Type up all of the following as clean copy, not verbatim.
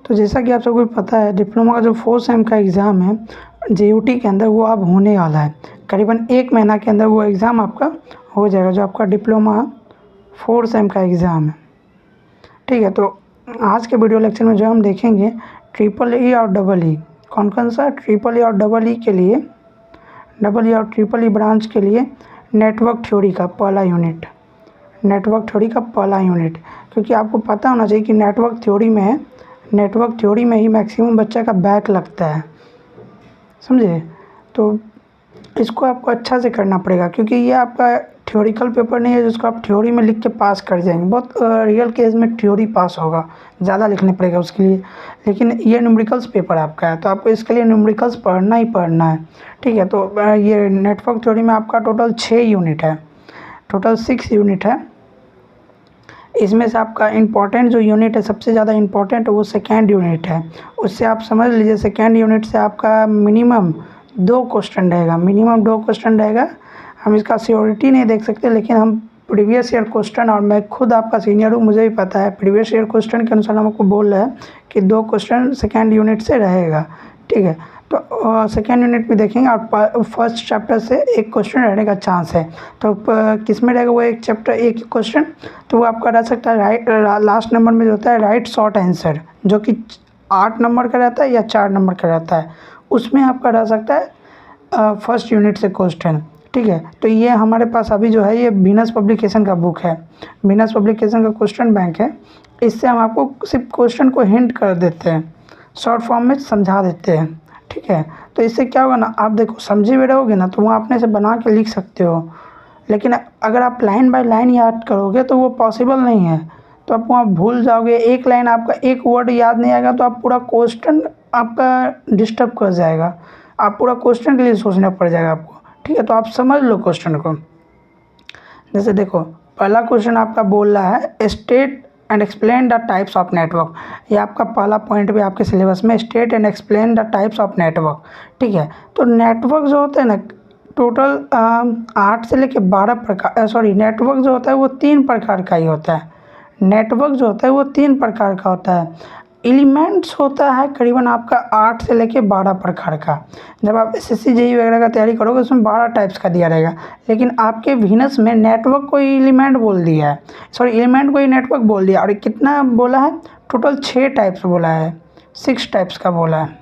तो जैसा कि आप सबको पता है, डिप्लोमा का जो 4 सेम का एग्ज़ाम है JUT के अंदर, वो अब होने वाला है। करीबन 1 महीना के अंदर वो एग्ज़ाम आपका हो जाएगा, जो आपका डिप्लोमा 4 सेम का एग्ज़ाम है। ठीक है, तो आज के वीडियो लेक्चर में जो हम देखेंगे EEE और EE, कौन कौन सा EEE और EE के लिए, EE और EEE ब्रांच के लिए नेटवर्क थ्योरी का पहला यूनिट, नेटवर्क थ्योरी का पहला यूनिट। क्योंकि आपको पता होना चाहिए कि नेटवर्क थ्योरी में ही मैक्सिमम बच्चा का बैक लगता है, समझे। तो इसको आपको अच्छा से करना पड़ेगा, क्योंकि ये आपका थ्योरिकल पेपर नहीं है जिसको आप थ्योरी में लिख के पास कर जाएंगे। बहुत रियल केस में थ्योरी पास होगा, ज़्यादा लिखने पड़ेगा उसके लिए। लेकिन ये न्यूमेरिकल्स पेपर आपका है, तो आपको इसके लिए न्यूमेरिकल्स पढ़ना ही पढ़ना है। ठीक है, तो ये नेटवर्क थ्योरी में आपका टोटल 6 यूनिट है, टोटल 6 यूनिट है। इसमें से आपका इम्पॉर्टेंट जो यूनिट है, सबसे ज़्यादा इम्पॉर्टेंट, वो सेकेंड यूनिट है। उससे आप समझ लीजिए सेकेंड यूनिट से आपका मिनिमम 2 क्वेश्चन रहेगा, मिनिमम 2 क्वेश्चन रहेगा। हम इसका श्योरिटी नहीं देख सकते, लेकिन हम प्रीवियस ईयर क्वेश्चन, और मैं खुद आपका सीनियर हूँ, मुझे भी पता है, प्रीवियस ईयर क्वेश्चन के अनुसार हमको बोल रहा है कि 2 क्वेश्चन सेकेंड यूनिट से रहेगा। ठीक है, तो सेकेंड यूनिट भी देखेंगे, और फर्स्ट चैप्टर से 1 क्वेश्चन रहने का चांस है। तो किस में रहेगा वो 1 चैप्टर 1 क्वेश्चन, तो वो आपका रह सकता है राइट, लास्ट नंबर में जो होता है राइट शॉर्ट आंसर, जो कि 8 नंबर का रहता है या 4 नंबर का रहता है, उसमें आपका रह सकता है फर्स्ट यूनिट से क्वेश्चन। ठीक है, तो ये हमारे पास अभी जो है ये वीनस पब्लिकेशन का बुक है, वीनस पब्लिकेशन का क्वेश्चन बैंक है। इससे हम आपको सिर्फ क्वेश्चन को हिंट कर देते हैं, शॉर्ट फॉर्म में समझा देते हैं। ठीक है, तो इससे क्या होगा ना, आप देखो समझे हुए रहोगे ना, तो वहाँ अपने से बना के लिख सकते हो। लेकिन अगर आप लाइन बाय लाइन याद करोगे तो वो पॉसिबल नहीं है, तो आप वहाँ भूल जाओगे। एक लाइन आपका एक वर्ड याद नहीं आएगा तो आप पूरा क्वेश्चन आपका डिस्टर्ब कर जाएगा, आप पूरा क्वेश्चन के लिए सोचना पड़ जाएगा आपको। ठीक है, तो आप समझ लो क्वेश्चन को। जैसे देखो, पहला क्वेश्चन आपका बोल रहा है state and explain the types of network. ये आपका पहला पॉइंट भी आपके सिलेबस में, state and explain the types of network. ठीक है, तो नेटवर्क जो होते हैं ना, टोटल 8 से लेके 12 प्रकार, सॉरी, नेटवर्क जो होता है वो 3 प्रकार का ही होता है। नेटवर्क जो होता है वो 3 प्रकार का होता है। एलिमेंट्स होता है करीबन आपका 8 से लेके 12 प्रकार का। जब आप SSC JEE वगैरह का तैयारी करोगे उसमें 12 टाइप्स का दिया रहेगा, लेकिन आपके वीनस में नेटवर्क को एलिमेंट बोल दिया है, सॉरी, एलिमेंट को ही नेटवर्क बोल दिया। और कितना बोला है, टोटल 6 टाइप्स बोला है, 6 टाइप्स का बोला है।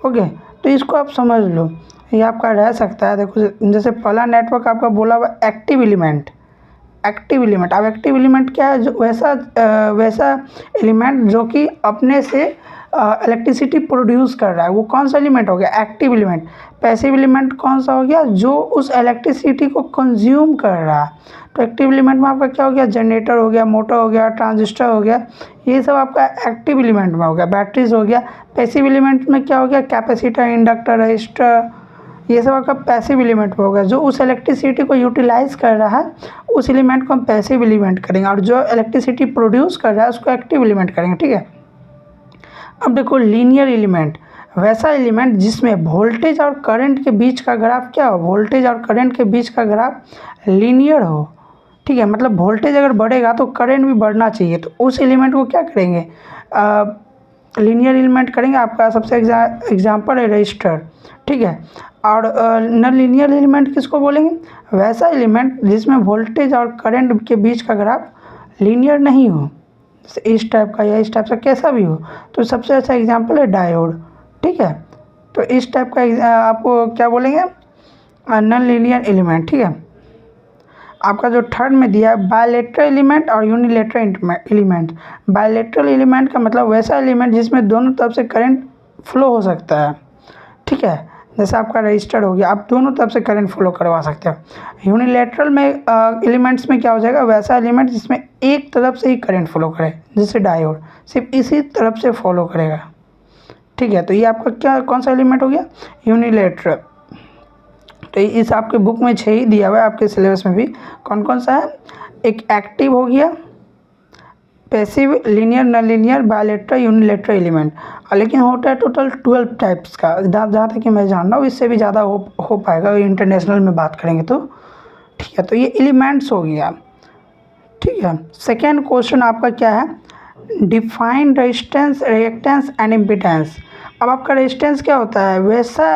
ओके, तो इसको आप समझ लो, ये आपका रह सकता है। देखो, जैसे पहला नेटवर्क आपका बोला हुआ एक्टिव एलिमेंट, एक्टिव एलिमेंट। अब एक्टिव एलिमेंट क्या है, जो वैसा एलिमेंट जो कि अपने से इलेक्ट्रिसिटी प्रोड्यूस कर रहा है, वो कौन सा एलिमेंट हो गया, एक्टिव एलिमेंट। पैसिव एलिमेंट कौन सा हो गया, जो उस इलेक्ट्रिसिटी को कंज्यूम कर रहा है। तो एक्टिव एलिमेंट में आपका क्या हो गया, जनरेटर हो गया, मोटर हो गया, ट्रांजिस्टर हो गया, ये सब आपका एक्टिव एलिमेंट में हो गया, बैटरीज हो गया। पैसिव एलिमेंट में क्या हो गया, कैपेसिटर, इंडक्टर, रजिस्टर, ये सब आपका पैसिव एलिमेंट में होगा। जो उस इलेक्ट्रिसिटी को यूटिलाइज कर रहा है, उस एलिमेंट को हम पैसिव एलिमेंट करेंगे, और जो इलेक्ट्रिसिटी प्रोड्यूस कर रहा है उसको एक्टिव एलिमेंट करेंगे। ठीक है, अब देखो लीनियर एलिमेंट, वैसा एलिमेंट जिसमें वोल्टेज और करंट के बीच का ग्राफ क्या हो, वोल्टेज और करंट के बीच का ग्राफ लीनियर हो। ठीक है, मतलब वोल्टेज अगर बढ़ेगा तो करंट भी बढ़ना चाहिए, तो उस एलिमेंट को क्या करेंगे, लीनियर एलिमेंट करेंगे। आपका सबसे एग्जाम्पल है रजिस्टर। ठीक है, और नॉन लीनियर एलिमेंट किसको बोलेंगे, वैसा एलिमेंट जिसमें वोल्टेज और करंट के बीच का ग्राफ लीनियर नहीं हो, जैसे इस टाइप का या इस टाइप का, कैसा भी हो। तो सबसे अच्छा एग्जांपल है डायोड। ठीक है, तो इस टाइप का आपको क्या बोलेंगे, नॉन लीनियर एलिमेंट। ठीक है, आपका जो थर्ड में दिया है बायलेटरल एलिमेंट और यूनिलेटरल एलिमेंट। बायलेटरल एलिमेंट का मतलब वैसा एलिमेंट जिसमें दोनों तरफ से करंट फ्लो हो सकता है। ठीक है, जैसे आपका रजिस्टर हो गया, आप दोनों तरफ से करंट फ्लो करवा सकते हो। यूनिलेटरल में एलिमेंट्स में क्या हो जाएगा, वैसा एलिमेंट जिसमें एक तरफ से ही करंट फ्लो करे, जैसे डायोड सिर्फ इसी तरफ से फॉलो करेगा। ठीक है, तो ये आपका क्या, कौन सा एलिमेंट हो गया, यूनिलेटरल। तो इस आपके बुक में 6 ही दिया हुआ है, आपके सिलेबस में भी कौन कौन सा है, एक एक्टिव हो गया, passive, linear, non linear, bilateral, unilateral element. लेकिन होता है टोटल 12 टाइप्स का, जहाँ तक कि मैं जान रहा हूँ, इससे भी ज़्यादा हो पाएगा इंटरनेशनल में बात करेंगे तो। ठीक है, तो ये एलिमेंट्स हो गया। ठीक है, सेकेंड क्वेश्चन आपका क्या है, define resistance, reactance and impedance. अब आपका रेजिस्टेंस क्या होता है? वैसा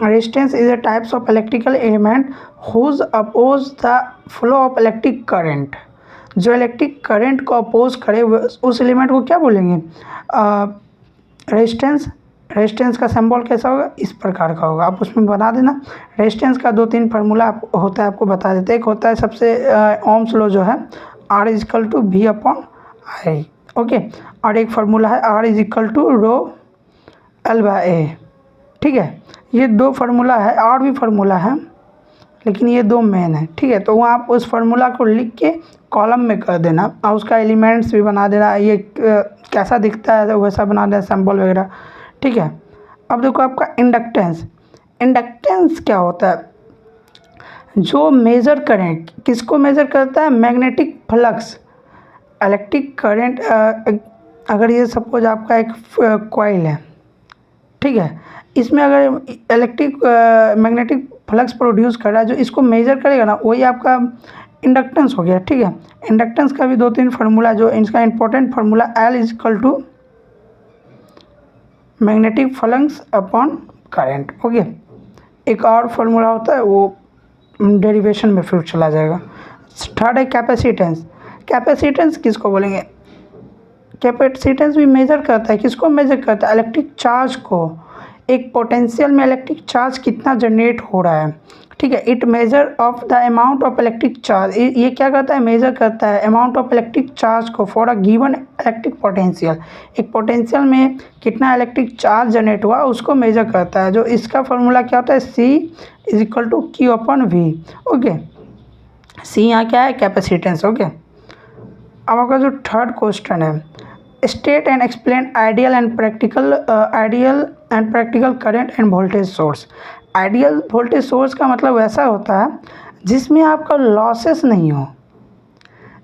resistance is a types of electrical element whose oppose the flow of electric current. जो इलेक्ट्रिक करंट को अपोज करे उस एलिमेंट को क्या बोलेंगे? रेजिस्टेंस। रेजिस्टेंस का सिंबल कैसा होगा? इस प्रकार का होगा, आप उसमें बना देना। रेजिस्टेंस का 2-3 फार्मूला होता है, आपको बता देते हैं। एक होता है सबसे ओम्स लॉ जो है, R is equal to V upon I, okay. और एक फार्मूला है R is equal to rho L by A, ठीक है। ये 2 फार्मूला है, और भी फार्मूला है लेकिन ये 2 मेन है, ठीक है। तो आप उस फार्मूला को लिख के कॉलम में कर देना और उसका एलिमेंट्स भी बना देना। ये कैसा दिखता है वैसा बना देना, सिंबल वगैरह, ठीक है। अब देखो आपका इंडक्टेंस। इंडक्टेंस क्या होता है? जो मेजर करंट, किसको मेजर करता है? Magnetic flux. इलेक्ट्रिक करंट, अगर ये सपोज आपका एक कॉइल है, ठीक है, इसमें अगर इलेक्ट्रिक मैग्नेटिक फ्लक्स प्रोड्यूस कर रहा है, जो इसको मेजर करेगा ना, वही आपका इंडक्टेंस हो गया, ठीक है। इंडक्टेंस का भी 2-3 फार्मूला, जो इसका important formula L is equal to magnetic flux upon current, okay. एक और फार्मूला होता है, वो डेरिवेशन में फिर चला जाएगा। थर्ड है कैपेसिटेंस। कैपेसिटेंस किसको बोलेंगे? कैपेसिटेंस भी मेजर करता है, किसको मेजर करता है? इलेक्ट्रिक चार्ज को। एक पोटेंशियल में इलेक्ट्रिक चार्ज कितना जनरेट हो रहा है, ठीक है। It measure of the amount of electric charge. ये क्या करता है? मेजर करता है अमाउंट ऑफ इलेक्ट्रिक चार्ज को for a given electric potential. एक पोटेंशियल में कितना इलेक्ट्रिक चार्ज जनरेट हुआ उसको मेजर करता है। जो इसका फॉर्मूला क्या होता है? C is equal to Q upon V, okay. C यहाँ क्या है? Capacitance, okay. अब आपका जो थर्ड क्वेश्चन है, state and explain ideal and practical current and voltage source. Ideal voltage source का मतलब वैसा होता है जिसमें आपका लॉसेस नहीं हो,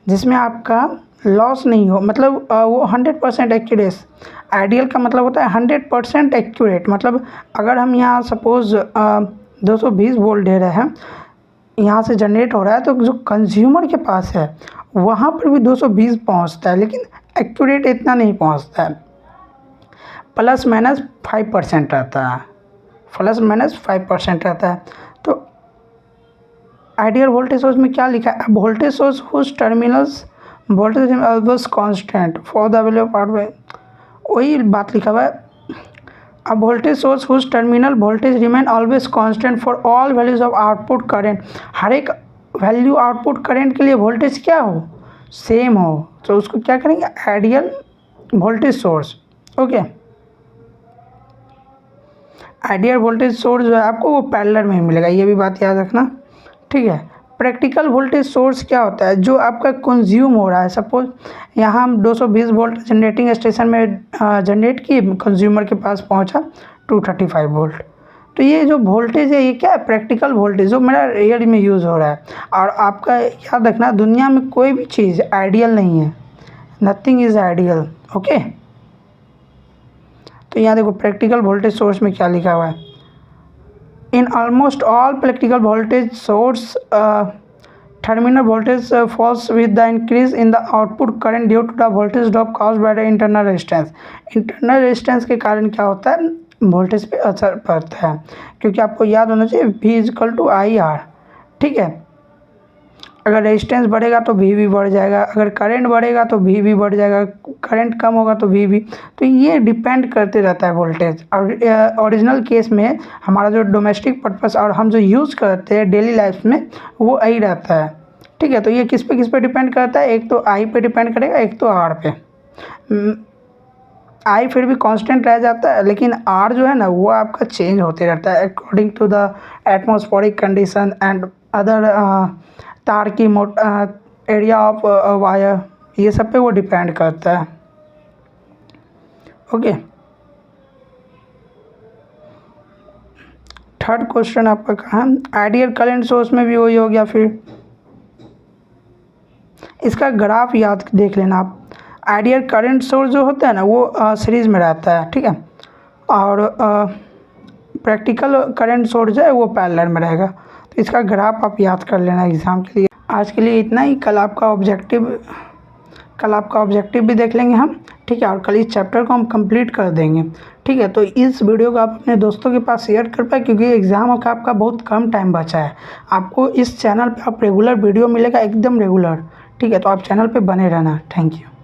जिसमें आपका लॉस नहीं हो, मतलब वो 100% एक्यूरेट। आइडियल का मतलब होता है 100% एक्यूरेट। मतलब अगर हम यहाँ सपोज 220 वोल्ट दे रहे हैं, यहाँ से जनरेट हो रहा है, तो जो कंज्यूमर के पास है वहाँ पर भी 220 पहुँचता है, लेकिन एक्यूरेट इतना नहीं पहुँचता है। प्लस माइनस 5% रहता है, प्लस माइनस 5% रहता है। तो आइडियल वोल्टेज सोर्स में क्या लिखा है? Voltage source whose terminals voltage always constant for the value of output, वही बात लिखा हुआ है। A voltage source whose terminal voltage remain always constant for all values of output current। हर एक वैल्यू आउटपुट करंट के लिए वोल्टेज क्या हो? सेम हो, तो उसको क्या करेंगे? Ideal voltage source, okay. Ideal voltage source जो है आपको वो पैरेलल में मिलेगा, ये भी बात याद रखना, ठीक है। प्रैक्टिकल वोल्टेज सोर्स क्या होता है? जो आपका कंज्यूम हो रहा है। सपोज यहाँ हम 220 वोल्ट जनरेटिंग स्टेशन में जनरेट किए, कंज्यूमर के पास पहुँचा 235 वोल्ट। तो ये जो वोल्टेज है ये क्या है? प्रैक्टिकल वोल्टेज, जो मेरा रियल में यूज़ हो रहा है। और आपका याद रखना, दुनिया में कोई भी चीज़ आइडियल नहीं है, नथिंग इज़ आइडियल, ओके। तो यहाँ देखो प्रैक्टिकल वोल्टेज सोर्स में क्या लिखा हुआ है? In almost all practical voltage source, terminal voltage falls with the increase in the output current due to the voltage drop caused by the internal resistance। internal resistance के कारण क्या होता है? वोल्टेज पे असर पड़ता है, क्योंकि आपको याद होना चाहिए V is equal to IR, ठीक है। अगर रेजिस्टेंस बढ़ेगा तो V भी बढ़ जाएगा, अगर करंट बढ़ेगा तो V भी बढ़ जाएगा, करंट कम होगा तो V भी। तो ये डिपेंड करते रहता है वोल्टेज। और ओरिजिनल केस में हमारा जो डोमेस्टिक पर्पस और हम जो यूज़ करते हैं डेली लाइफ में वो यही रहता है, ठीक है। तो ये किस पे डिपेंड करता है? एक तो I पे डिपेंड करेगा, एक तो R पे। I फिर भी कांस्टेंट रह जाता है, लेकिन R जो है ना वो आपका चेंज होते रहता है according to the atmospheric condition and other तार की एरिया ऑफ वायर, ये सब पे वो डिपेंड करता है, ओके। थर्ड क्वेश्चन आपका कहाँ? आइडियल करंट सोर्स में भी वही हो गया। फिर इसका ग्राफ याद देख लेना आप। आइडियल करंट सोर्स जो होता है ना वो सीरीज में रहता है, ठीक है। और प्रैक्टिकल करंट सोर्स जो है वो पैरेलल में रहेगा। तो इसका ग्राफ आप याद कर लेना एग्ज़ाम के लिए। आज के लिए इतना ही। कल आपका ऑब्जेक्टिव कल आपका ऑब्जेक्टिव भी देख लेंगे हम, ठीक है, और कल इस चैप्टर को हम कंप्लीट कर देंगे, ठीक है। तो इस वीडियो को आप अपने दोस्तों के पास शेयर कर पाए, क्योंकि एग्ज़ाम का आपका बहुत कम टाइम बचा है। आपको इस चैनल पे आप रेगुलर वीडियो मिलेगा, एकदम रेगुलर, ठीक है। तो आप चैनल पे बने रहना। Thank you.